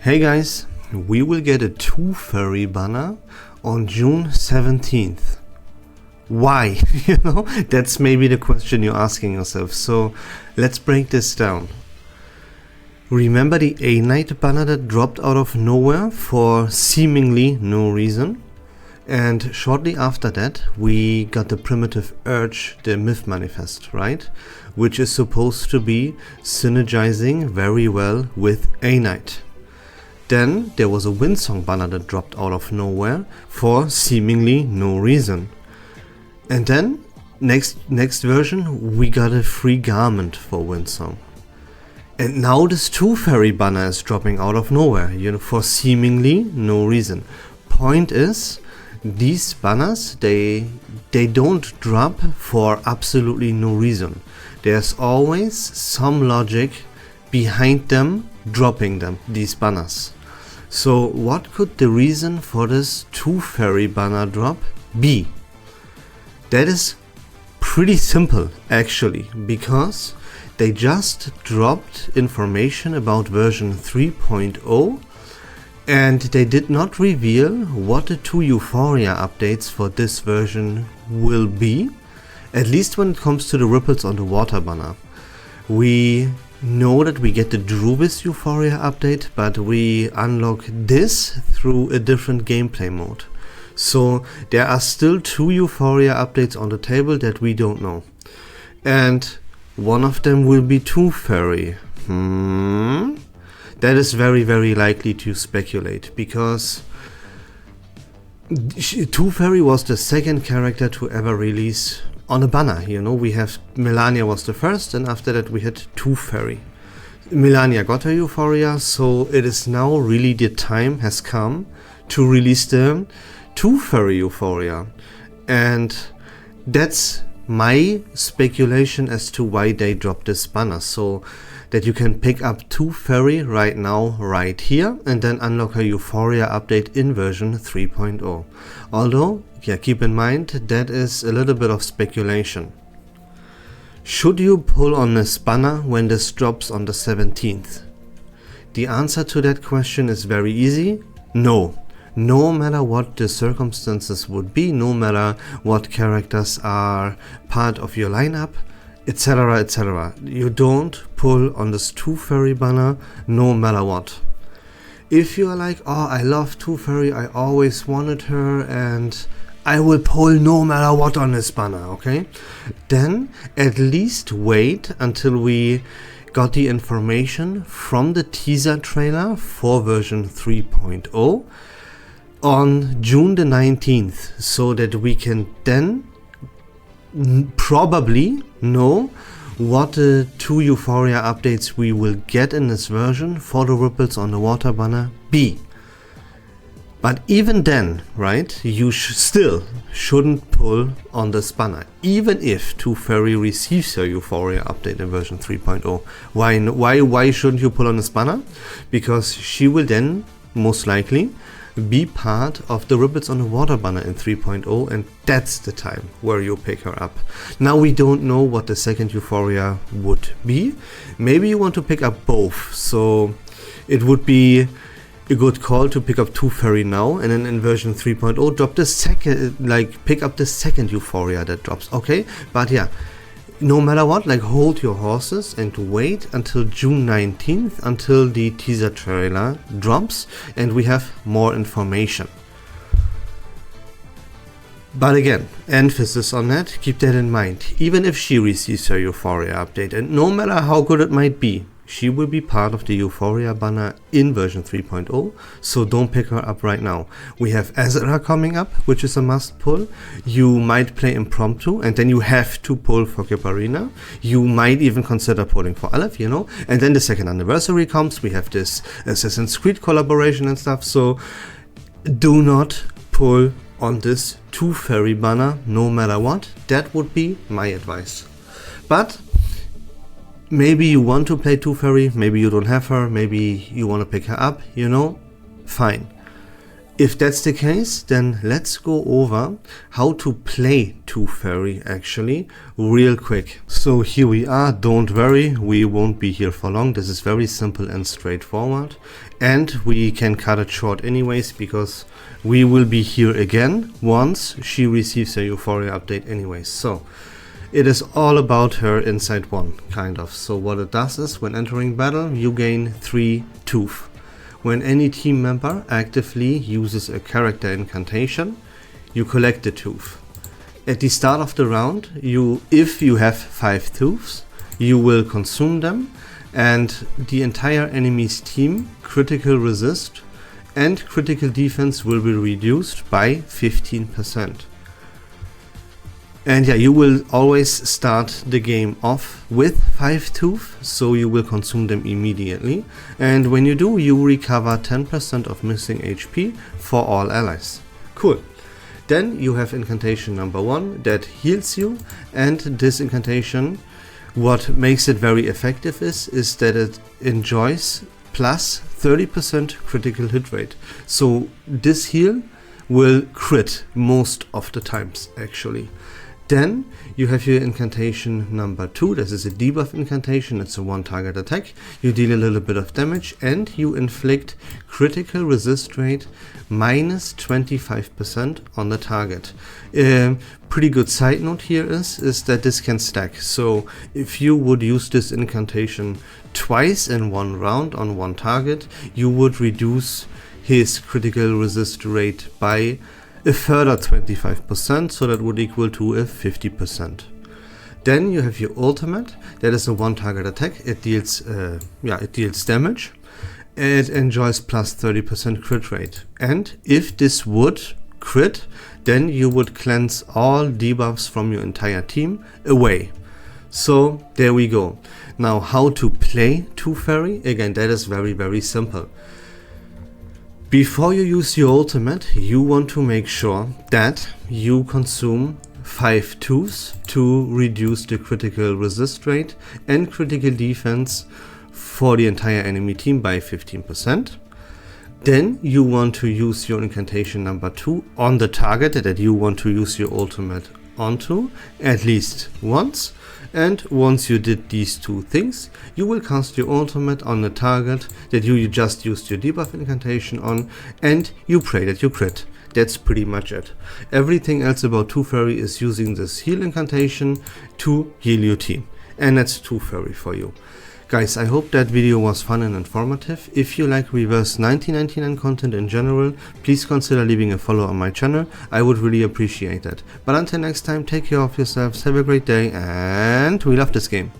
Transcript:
Hey guys, we will get a 2 fairy banner on June 17th. Why? That's maybe the question you're asking yourself. So let's break this down. Remember the A-Night banner that dropped out of nowhere for seemingly no reason? And shortly after that, we got the primitive urge, the myth manifest, right? Which is supposed to be synergizing very well with A-Night. Then there was a Windsong banner that dropped out of nowhere for seemingly no reason. And then next version, we got a free garment for Windsong. And now this 2 fairy banner is dropping out of nowhere, for seemingly no reason. Point is, these banners, they don't drop for absolutely no reason. There's always some logic behind them dropping these banners. So what could the reason for this 2 fairy banner drop be? That is pretty simple actually, because they just dropped information about version 3.0 and they did not reveal what the 2 Euphoria updates for this version will be, at least when it comes to the Ripples on the Water banner. We know that we get the Druvis Euphoria update, but we unlock this through a different gameplay mode. So there are still 2 Euphoria updates on the table that we don't know. And one of them will be 2 fairy. That is very, very likely to speculate, because 2 fairy was the second character to ever release on a banner. We have Melania was the first, and after that we had 2 fairy. Melania got her Euphoria, so it is now really the time has come to release the 2 fairy Euphoria. And that's my speculation as to why they dropped this banner, so that you can pick up 2 fairy right now, right here, and then unlock a Euphoria update in version 3.0. Although, keep in mind, that is a little bit of speculation. Should you pull on this banner when this drops on the 17th? The answer to that question is very easy: no. No matter what the circumstances would be, no matter what characters are part of your lineup, etc, etc. You don't pull on this 2 fairy banner no matter what. If you are like, oh, I love 2 fairy, I always wanted her and I will pull no matter what on this banner, okay? Then at least wait until we got the information from the teaser trailer for version 3.0 on June the 19th, so that we can then probably know what the 2 Euphoria updates we will get in this version for the Ripples on the Water banner be. But even then, right, you still shouldn't pull on this banner, even if 2 fairy receives her Euphoria update in version 3.0. Why shouldn't you pull on this banner? Because she will then most likely be part of the Ripples on the Water banner in 3.0, and that's the time where you pick her up. Now we don't know what the second Euphoria would be. Maybe you want to pick up both, so it would be a good call to pick up 2 fairy now, and then in version 3.0 drop the second, pick up the second Euphoria that drops, okay? But yeah, no matter what, hold your horses and wait until June 19th, until the teaser trailer drops and we have more information. But again, emphasis on that, keep that in mind. Even if she receives her Euphoria update, and no matter how good it might be, she will be part of the Euphoria banner in version 3.0, so don't pick her up right now. We have Ezra coming up, which is a must pull. You might play impromptu, and then you have to pull for Kiparina. You might even consider pulling for Aleph, And then the 2nd anniversary comes, we have this Assassin's Creed collaboration and stuff, so do not pull on this 2 fairy banner no matter what. That would be my advice. But maybe you want to play 2 fairy, maybe you don't have her, maybe you want to pick her up, fine. If that's the case, then let's go over how to play 2 fairy actually real quick. So here we are, don't worry, we won't be here for long. This is very simple and straightforward. And we can cut it short anyways, because we will be here again once she receives a Euphoria update anyways. So it is all about her inside one, kind of. So what it does is, when entering battle, you gain 3 tooth. When any team member actively uses a character incantation, you collect the tooth. At the start of the round, if you have 5 tooths, you will consume them, and the entire enemy's team critical resist and critical defense will be reduced by 15%. And yeah, you will always start the game off with 5 tooth, so you will consume them immediately, and when you do, you recover 10% of missing HP for all allies. Cool. Then you have incantation number 1 that heals you, and this incantation, what makes it very effective is that it enjoys plus 30% critical hit rate. So this heal will crit most of the times actually. Then you have your incantation number 2. This is a debuff incantation. It's a 1 target attack. You deal a little bit of damage and you inflict critical resist rate minus 25% on the target. Pretty good side note here is that this can stack. So if you would use this incantation twice in one round on one target, you would reduce his critical resist rate by a further 25%, so that would equal to a 50%. Then you have your ultimate. That is a 1 target attack. It deals damage. It enjoys plus 30% crit rate. And if this would crit, then you would cleanse all debuffs from your entire team away. So there we go. Now, how to play Tooth Fairy? Again, that is very, very simple. Before you use your ultimate, you want to make sure that you consume 5 tooths to reduce the critical resist rate and critical defense for the entire enemy team by 15%. Then you want to use your incantation number 2 on the target that you want to use your ultimate onto at least once. And once you did these 2 things, you will cast your ultimate on the target that you just used your debuff incantation on, and you pray that you crit. That's pretty much it. Everything else about Tooth Fairy is using this heal incantation to heal your team. And that's Tooth Fairy for you. Guys, I hope that video was fun and informative. If you like Reverse 1999 content in general, please consider leaving a follow on my channel. I would really appreciate that. But until next time, take care of yourselves, have a great day, and we love this game.